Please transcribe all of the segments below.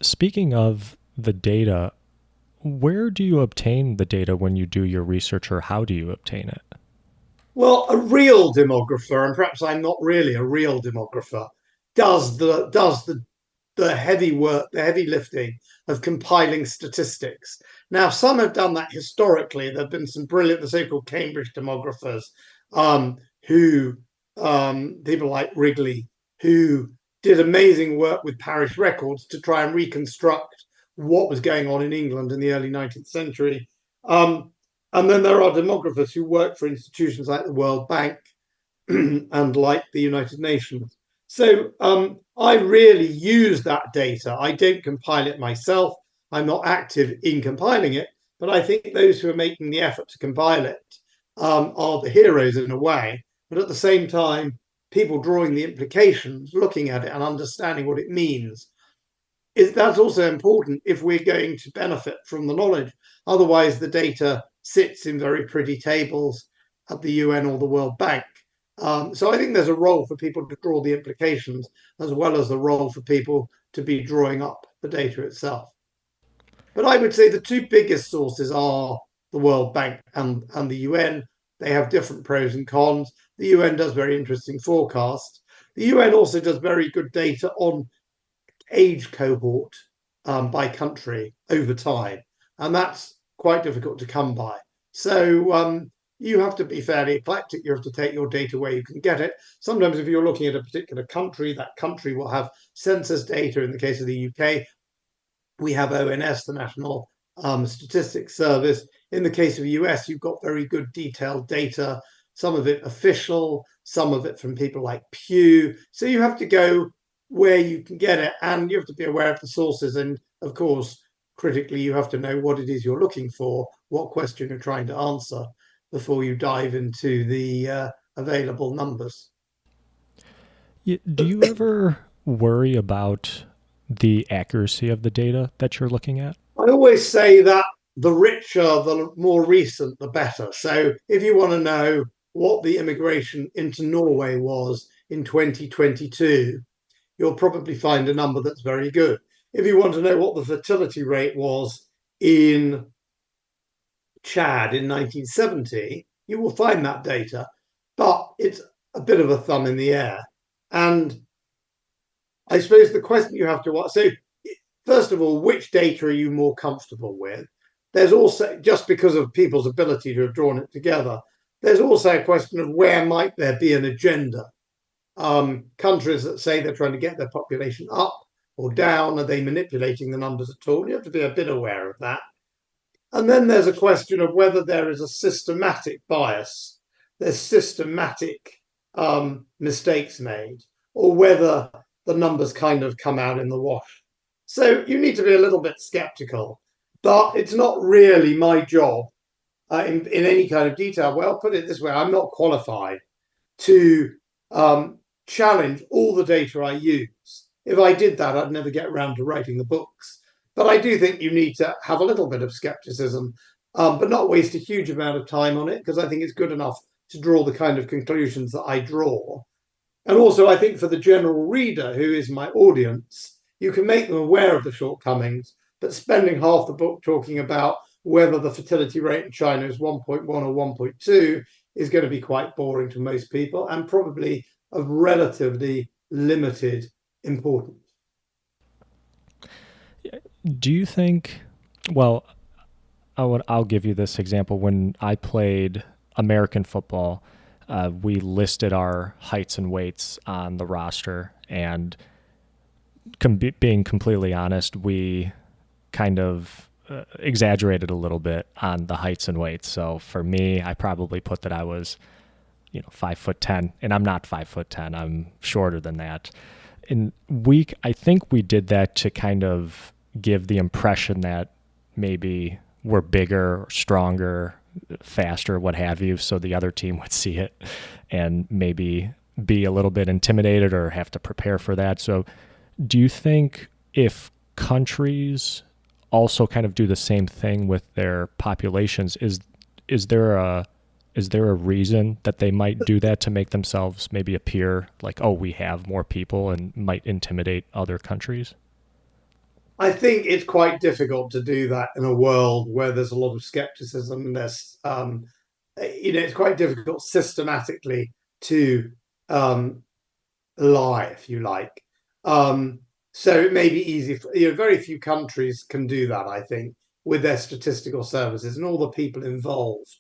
Speaking of the data, where do you obtain the data when you do your research, or how do you obtain it? Well, a real demographer, and perhaps I'm not really a real demographer, does the heavy work, the heavy lifting of compiling statistics. Now, some have done that historically. There have been some brilliant, the so-called Cambridge demographers, who people like Wrigley, who did amazing work with parish records to try and reconstruct what was going on in England in the early 19th century. Um, and then there are demographers who work for institutions like the World Bank and like the United Nations. So I really use that data. I don't compile it myself. I'm not active in compiling it, but I think those who are making the effort to compile it are the heroes in a way. But at the same time, people drawing the implications, looking at it and understanding what it means, that's also important if we're going to benefit from the knowledge. Otherwise, the data sits in very pretty tables at the UN or the World Bank. So I think there's a role for people to draw the implications as well as the role for people to be drawing up the data itself. But I would say the two biggest sources are the World Bank and the UN. They have different pros and cons. The UN does very interesting forecasts. The UN also does very good data on age cohort by country over time, and that's quite difficult to come by. So you have to be fairly eclectic. You have to take your data where you can get it. Sometimes, if you're looking at a particular country, that country will have census data. In the case of the UK, we have ONS, the National Statistics Service. In the case of the US, you've got very good detailed data, some of it official, some of it from people like Pew. So you have to go where you can get it, and you have to be aware of the sources. And of course, critically, you have to know what it is you're looking for, what question you're trying to answer before you dive into the available numbers. Do you ever worry about the accuracy of the data that you're looking at? I always say that the richer, the more recent, the better. So if you want to know what the immigration into Norway was in 2022, you'll probably find a number that's very good. If you want to know what the fertility rate was in Chad in 1970, you will find that data, but it's a bit of a thumb in the air. And I suppose the question you have to ask, so first of all, which data are you more comfortable with? There's also, just because of people's ability to have drawn it together, there's also a question of where might there be an agenda. Countries that say they're trying to get their population up or down, are they manipulating the numbers at all? You have to be a bit aware of that. And then there's a question of whether there is a systematic bias, there's systematic mistakes made, or whether the numbers kind of come out in the wash. So you need to be a little bit skeptical, but it's not really my job in any kind of detail. Well, I'll put it this way, I'm not qualified to challenge all the data I use. If I did that, I'd never get around to writing the books. But I do think you need to have a little bit of skepticism, but not waste a huge amount of time on it, because I think it's good enough to draw the kind of conclusions that I draw. And also, I think for the general reader, who is my audience, you can make them aware of the shortcomings, but spending half the book talking about whether the fertility rate in China is 1.1 or 1.2 is going to be quite boring to most people and probably of relatively limited importance. Do you think, well, I'll give you this example. When I played American football, we listed our heights and weights on the roster, and being completely honest, we kind of exaggerated a little bit on the heights and weights. So for me, I probably put that I was, 5'10", and I'm not 5'10". I'm shorter than that. And I think we did that to kind of give the impression that maybe we're bigger, stronger, faster, what have you, so the other team would see it and maybe be a little bit intimidated or have to prepare for that. So do you think if countries also kind of do the same thing with their populations, is there a reason that they might do that to make themselves maybe appear like, oh, we have more people, and might intimidate other countries? I think it's quite difficult to do that in a world where there's a lot of skepticism. And it's quite difficult systematically to um, lie, if you like. Um, so it may be easy for, very few countries can do that, I think, with their statistical services and all the people involved.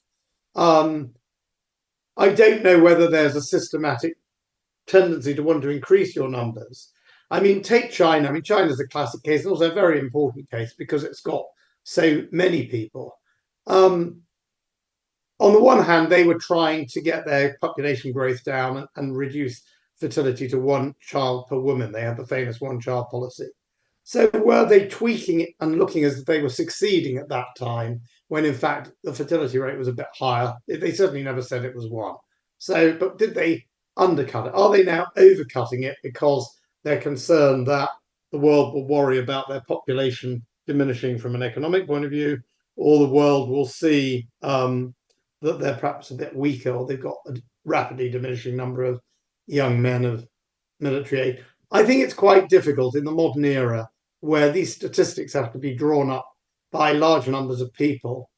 Um, I don't know whether there's a systematic tendency to want to increase your numbers. I mean, take China. I mean, China's a classic case and also a very important case because it's got so many people. Um, on the one hand, they were trying to get their population growth down and reduce fertility to one child per woman. They had the famous one child policy. So were they tweaking it and looking as if they were succeeding at that time, when in fact the fertility rate was a bit higher? They certainly never said it was one. So, but did they undercut it? Are they now overcutting it because they're concerned that the world will worry about their population diminishing from an economic point of view, or the world will see that they're perhaps a bit weaker, or they've got a rapidly diminishing number of young men of military age? I think it's quite difficult in the modern era where these statistics have to be drawn up by large numbers of people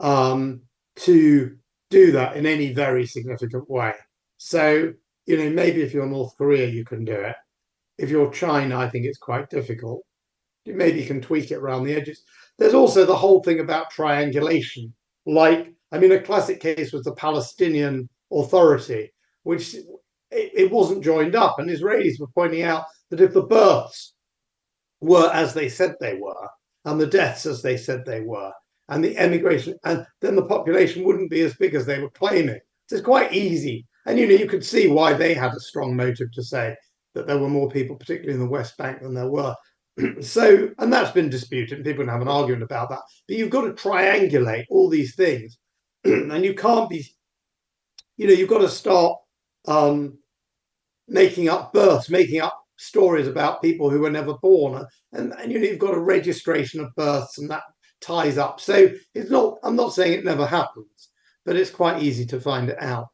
to do that in any very significant way. So, maybe if you're North Korea, you can do it. If you're China, I think it's quite difficult. Maybe you can tweak it around the edges. There's also the whole thing about triangulation. Like, I mean, a classic case was the Palestinian Authority, which it wasn't joined up. And Israelis were pointing out that if the births were as they said they were, and the deaths as they said they were, and the emigration, and then the population wouldn't be as big as they were claiming. So it's quite easy. And you could see why they had a strong motive to say that there were more people, particularly in the West Bank, than there were. So, and that's been disputed, and people can have an argument about that. But you've got to triangulate all these things, and you can't be, you've got to start um, making up births, making up stories about people who were never born, and you've got a registration of births, and that ties up. So it's not. I'm not saying it never happens, but it's quite easy to find it out.